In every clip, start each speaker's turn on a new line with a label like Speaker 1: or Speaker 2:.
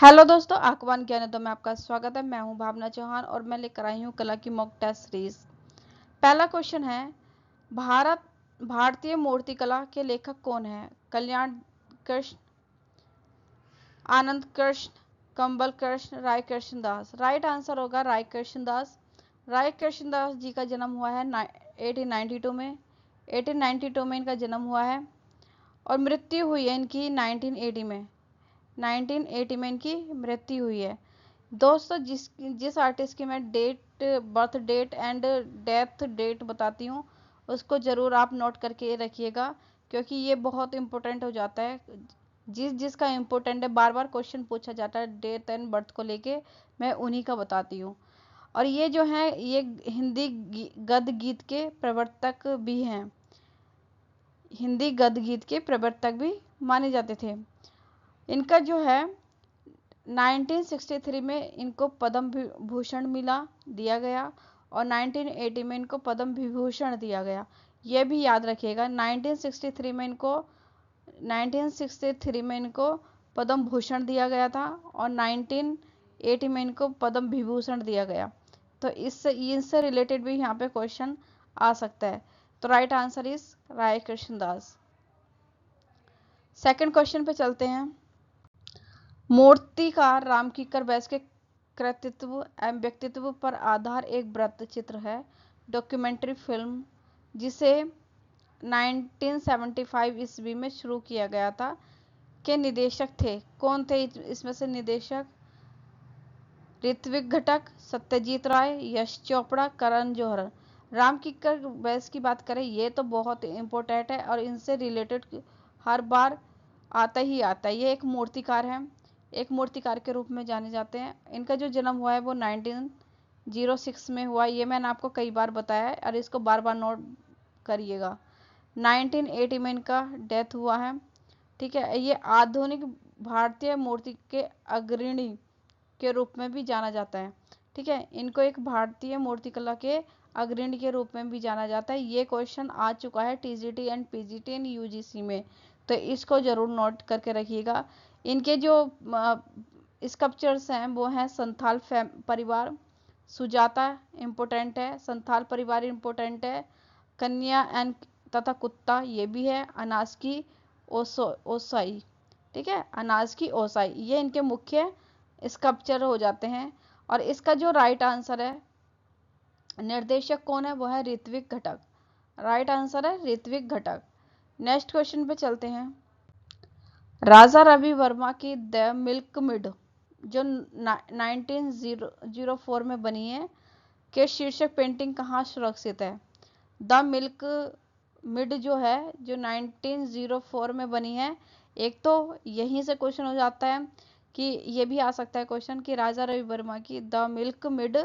Speaker 1: Hello दोस्तों, आकवान ज्ञानोदय में आपका स्वागत है। मैं हूं भावना चौहान और मैं लेकर आई हूं कला की मॉक टेस्ट सीरीज। पहला क्वेश्चन है, भारतीय मूर्तिकला के लेखक कौन है? कल्याण कृष्ण, आनंद कृष्ण, कंबल कृष्ण, राय कृष्ण दास। राइट आंसर होगा राय कृष्ण दास। राय कृष्ण दास जी का जन्म हुआ है 1892 में। 1892 में इनका जन्म हुआ है और मृत्यु हुई है इनकी 1980 में। 1980 में इनकी मृत्यु हुई है। दोस्तों, जिस आर्टिस्ट की मैं birth date and death date बताती हूँ उसको ज़रूर आप नोट करके रखिएगा, क्योंकि ये बहुत इम्पोर्टेंट हो जाता है। जिसका इम्पोर्टेंट है, बार बार क्वेश्चन पूछा जाता है डेट एंड बर्थ को लेके, मैं उन्हीं का बताती हूँ। और ये जो है ये हिंदी गद्य गीत के प्रवर्तक भी हैं। हिंदी गद्य गीत के प्रवर्तक भी माने जाते थे। इनका जो है 1963 में इनको पद्म भूषण दिया गया और 1980 में इनको पद्म विभूषण दिया गया। यह भी याद रखिएगा, 1963 में इनको पद्म भूषण दिया गया था और 1980 में इनको पद्म विभूषण दिया गया। तो इससे रिलेटेड भी यहाँ पे क्वेश्चन आ सकता है। तो right answer is Rai Krishna Das. Second question पे चलते हैं। मूर्तिकार रामकिंकर बैस के कृतित्व एवं व्यक्तित्व पर आधार एक वृत्त चित्र है, डॉक्यूमेंट्री फिल्म, जिसे 1975 ईस्वी में शुरू किया गया था, के निर्देशक थे। कौन थे इसमें से निर्देशक? ऋत्विक घटक, सत्यजीत राय, यश चोपड़ा, करण जौहर। रामकिंकर बैस की बात करें, ये तो बहुत इम्पोर्टेंट है और इनसे रिलेटेड हर बार आता ही आता है। ये एक मूर्तिकार है, एक मूर्तिकार के रूप में जाने जाते हैं। इनका जो जन्म हुआ है वो 1906 में हुआ। ये मैंने आपको कई बार बताया है और इसको बार बार नोट करिएगा। 1980 में इनका डेथ हुआ है। ठीक है, ये आधुनिक भारतीय मूर्ति के अग्रणी के रूप में भी जाना जाता है। ठीक है, इनको एक भारतीय मूर्तिकला के अग्रणी के रूप में भी जाना जाता है। ये क्वेश्चन आ चुका है TGT and PGT and UGC में, तो इसको जरूर नोट करके रखिएगा। इनके जो स्कल्पचर्स हैं वो हैं संथाल परिवार, सुजाता इम्पोर्टेंट है, संथाल परिवार इम्पोर्टेंट है, कन्या एंड तथा कुत्ता ये भी है, अनाज की ओसाई। ठीक है, अनाज की ओसाई, ये इनके मुख्य स्कल्पचर हो जाते हैं। और इसका जो राइट आंसर है, निर्देशक कौन है, वो है ऋत्विक घटक। राइट आंसर है ऋत्विक घटक। नेक्स्ट क्वेश्चन पे चलते हैं। राजा रवि वर्मा की द मिल्क मिड जो 1904 में बनी है के शीर्षक पेंटिंग कहाँ सुरक्षित है? द मिल्क मिड जो है जो 1904 में बनी है, एक तो यहीं से क्वेश्चन हो जाता है कि ये भी आ सकता है क्वेश्चन कि राजा रवि वर्मा की द मिल्क मिड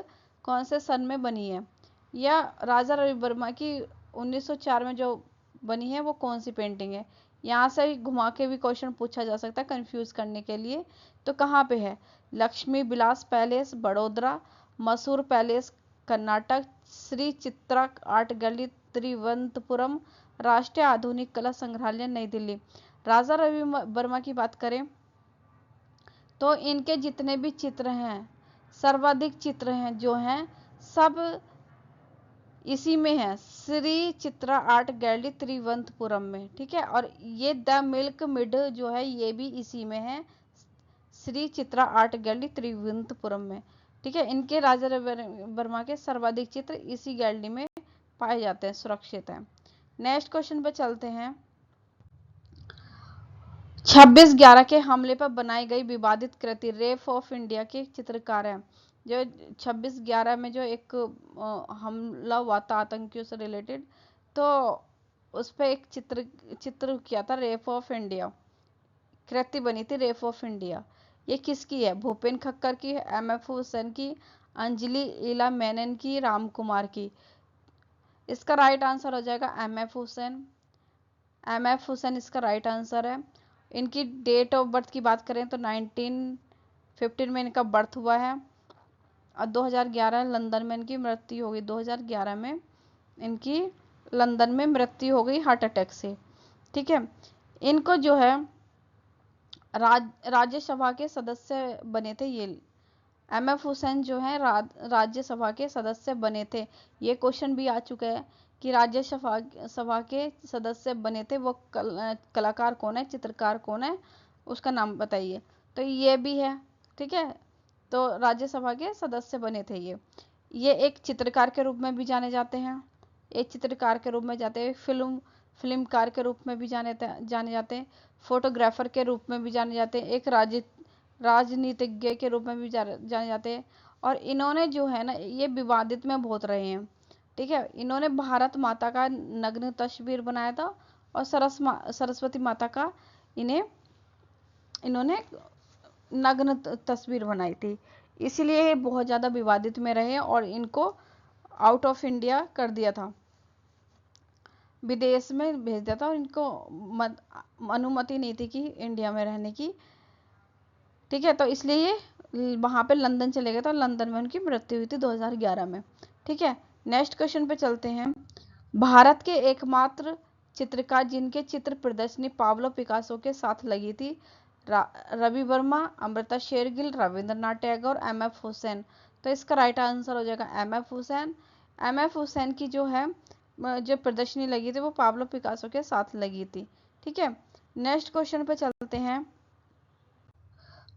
Speaker 1: कौन से सन में बनी है, या राजा रवि वर्मा की 1904 में जो बनी है वो कौन सी पेंटिंग है। यहाँ से घुमा के भी क्वेश्चन पूछा जा सकता है कंफ्यूज करने के लिए। तो कहाँ पे है? लक्ष्मी विलास पैलेस बड़ोदरा, मसूर palace Karnataka, Shri Chitra art gallery Thiruvananthapuram, राष्ट्रीय आधुनिक कला संग्रहालय नई दिल्ली। राजा रवि वर्मा की बात करें तो इनके जितने भी चित्र हैं, सर्वाधिक चित्र हैं जो हैं सब इसी में है, श्री चित्रा आर्ट गैलरी त्रिवंतपुरम में। ठीक है, और ये द मिल्क मिड जो है ये भी इसी में है, श्री चित्रा आर्ट गैलरी त्रिवंतपुरम में। ठीक है, इनके राजा रवि वर्मा के सर्वाधिक चित्र इसी गैलरी में पाए जाते हैं, सुरक्षित हैं। नेक्स्ट क्वेश्चन पे चलते हैं। 26/11 के हमले पर बनाई गई विवादित कृति रेप ऑफ इंडिया के चित्रकार हैं। जो 26/11 में जो एक हमला हुआ था आतंकियों से रिलेटेड, तो उस पर एक चित्र किया था, रेप ऑफ इंडिया कृति बनी थी, रेप ऑफ इंडिया। ये किसकी है? भूपेन खक्कर की, एम.एफ. हुसैन की, अंजलि लीला मेनन की, राम कुमार की। इसका राइट आंसर हो जाएगा एम.एफ. हुसैन। एम.एफ. हुसैन इसका राइट आंसर है। इनकी डेट ऑफ बर्थ की बात करें तो 1915 में इनका बर्थ हुआ है और 2011 लंदन में इनकी मृत्यु हो गई। 2011 में इनकी लंदन में मृत्यु हो गई हार्ट अटैक से। ठीक है, इनको जो है राज्यसभा के सदस्य बने थे ये। एमएफ हुसैन जो है राज्यसभा के सदस्य बने थे। ये क्वेश्चन भी आ चुका है कि राज्यसभा के सदस्य बने थे वो कलाकार कौन है, चित्रकार कौन है, उसका नाम बताइए। तो ये भी है, ठीक है। तो राज्यसभा के सदस्य बने थे ये एक चित्रकार के रूप में भी जाने जाते हैं, एक चित्रकार के रूप में जाते हैं, फिल्मकार के रूप में भी जाने जाते हैं, फोटोग्राफर के रूप में भी जाने जाते हैं, एक राजनीतिज्ञ के रूप में भी जाने जाते हैं। और इन्होंने जो है ना, ये विवादित में बहुत रहे हैं, ठीक है। इन्होंने भारत माता का नग्न तस्वीर बनाया था और सरस्वती माता का इन्होंने नग्न तस्वीर बनाई थी, इसीलिए ये बहुत ज़्यादा विवादित में रहे और इनको आउट ऑफ इंडिया कर दिया था, विदेश में भेज दिया था और इनको अनुमति नहीं थी कि इंडिया में रहने की, ठीक है। तो इसलिए ये वहाँ पे लंदन चले गए थे और लंदन में उनकी मृत्यु हुई थी 2011 में, ठीक है। नेक्स्ट क्वेश्चन पे चलते हैं। भारत के एकमात्र चित्रकार जिनके चित्र प्रदर्शनी पाब्लो पिकासो के साथ लगी थी, रवि वर्मा, अमृता शेरगिल, रविंद्रनाथ टैगोर, एमएफ हुसैन। तो इसका राइट आंसर हो जाएगा एमएफ हुसैन। एमएफ हुसैन की जो है जो प्रदर्शनी लगी थी वो पाब्लो पिकासो के साथ लगी थी, ठीक है। नेक्स्ट क्वेश्चन पे चलते हैं।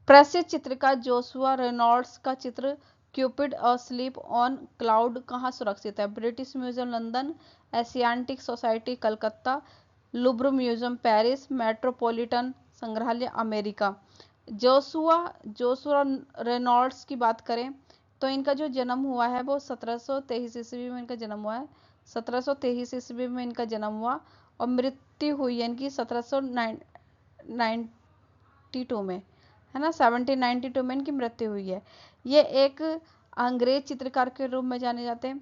Speaker 1: प्रसिद्ध चित्रकार जोशुआ रेनॉल्ड्स का चित्र क्यूपिड अस्लीप ऑन क्लाउड कहाँ सुरक्षित है? British Museum London, Asiatic Society Calcutta, लुब्र म्यूजियम पेरिस, मेट्रोपॉलिटन संग्रहालय अमेरिका। जोशुआ रेनॉल्ड्स की बात करें तो इनका जो जन्म हुआ है वो 1723 ईस्वी में इनका जन्म हुआ है, 1723 ईस्वी में इनका जन्म हुआ और मृत्यु हुई है इनकी 1792 में, है ना, 1792 में इनकी मृत्यु हुई है। ये एक अंग्रेज चित्रकार के रूप में जाने जाते हैं।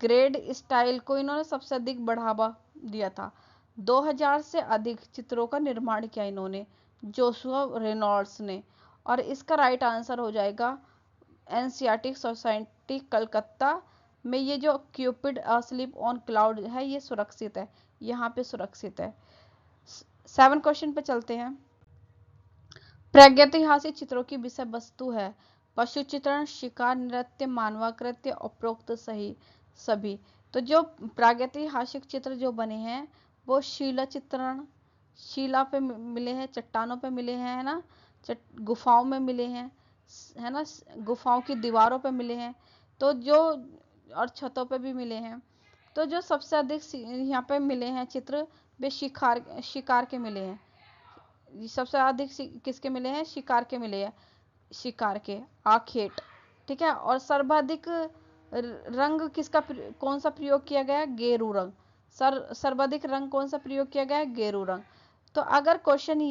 Speaker 1: ग्रेड स्टाइल को इन्होंने सबसे अधिक बढ़ावा दिया था। 2000 से अधिक चित्रों का निर्माण किया इन्होंने, जोशुआ रेनॉल्ड्स ने। और इसका राइट आंसर हो जाएगा एशियाटिक सोसाइटी कलकत्ता में ये जो क्यूपिड अस्लीप ऑन क्लाउड है ये सुरक्षित है, यहाँ पे सुरक्षित है। 7 क्वेश्चन पे चलते हैं। प्रागैतिहासिक चित्रों की विषय वस्तु है पशु चित्रण, शिकार, नृत्य, मानवाकृत्य, उपरोक्त सही सभी। तो जो प्रागैतिहासिक चित्र जो बने हैं वो शिला चित्रण, शिला पे मिले हैं, चट्टानों पे मिले हैं, है ना, गुफाओं में मिले हैं, है ना, गुफाओं की दीवारों पे मिले हैं, तो जो और छतों पे भी मिले हैं। तो जो सबसे अधिक यहाँ पे मिले हैं चित्र वे शिकार के मिले हैं। सबसे अधिक किसके मिले हैं? शिकार के मिले हैं, शिकार के, आखेट, ठीक है। और सर्वाधिक रंग किसका कौन सा प्रयोग किया गया? गेरू रंग। सर्वाधिक रंग कौन सा प्रयोग किया गया है? गेरू रंग। तो अगर क्वेश्चन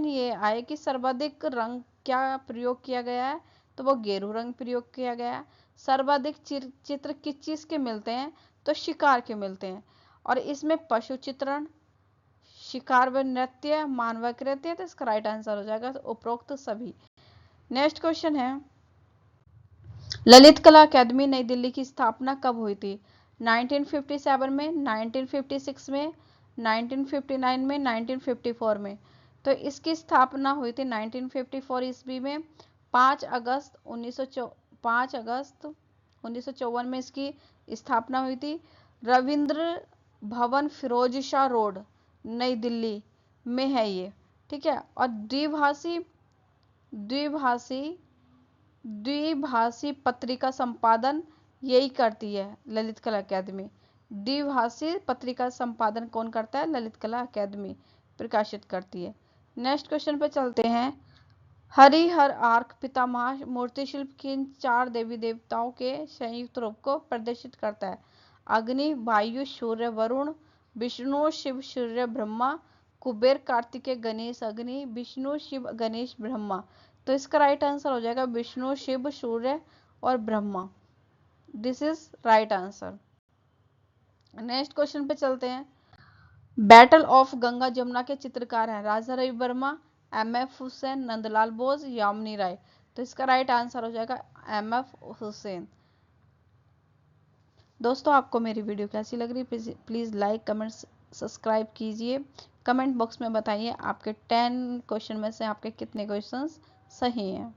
Speaker 1: ये आए कि सर्वाधिक रंग क्या प्रयोग किया गया है तो वो गेरू रंग प्रयोग किया गया है। सर्वाधिक चित्र किस चीज के मिलते हैं? तो शिकार के मिलते हैं। और इसमें पशु चित्रण, शिकार व नृत्य, मानवाकृत्य, तो इसका राइट आंसर हो जाएगा उपरोक्त सभी। नेक्स्ट क्वेश्चन है, ललित कला अकादमी नई दिल्ली की स्थापना कब हुई थी? 1957 में, 1956 में, 1959 में, 1954 में। तो इसकी स्थापना हुई थी 1954 ईस्वी में। 5 अगस्त 1954 में इसकी स्थापना हुई थी। रविंद्र भवन फिरोज शाह रोड नई दिल्ली में है ये, ठीक है। और द्विभाषी पत्रिका संपादन यही करती है ललित कला अकादमी। द्विभाषी पत्रिका संपादन कौन करता है? ललित कला अकादमी प्रकाशित करती है। नेक्स्ट क्वेश्चन पे चलते हैं। हरिहर आर्क पितामह मूर्ति शिल्प किन 4 देवी देवताओं के संयुक्त रूप को प्रदर्शित करता है? अग्नि, वायु, सूर्य, वरुण, विष्णु, शिव, सूर्य, ब्रह्मा, कुबेर, कार्तिकेय, गणेश, अग्नि, विष्णु, शिव, गणेश, ब्रह्मा। तो इसका राइट आंसर हो जाएगा विष्णु, शिव, सूर्य और Brahma. This is right answer. Next question पे चलते हैं। बैटल ऑफ गंगा जमुना के चित्रकार हैं राजा रवि वर्मा, एमएफ हुसैन, नंदलाल बोस, यामिनी राय। तो इसका राइट आंसर हो जाएगा एमएफ हुसैन। दोस्तों आपको मेरी वीडियो कैसी लग रही है? प्लीज लाइक, कमेंट, सब्सक्राइब कीजिए। कमेंट बॉक्स में बताइए आपके 10 क्वेश्चन में से आपके कितने क्वेश्चंस सही हैं।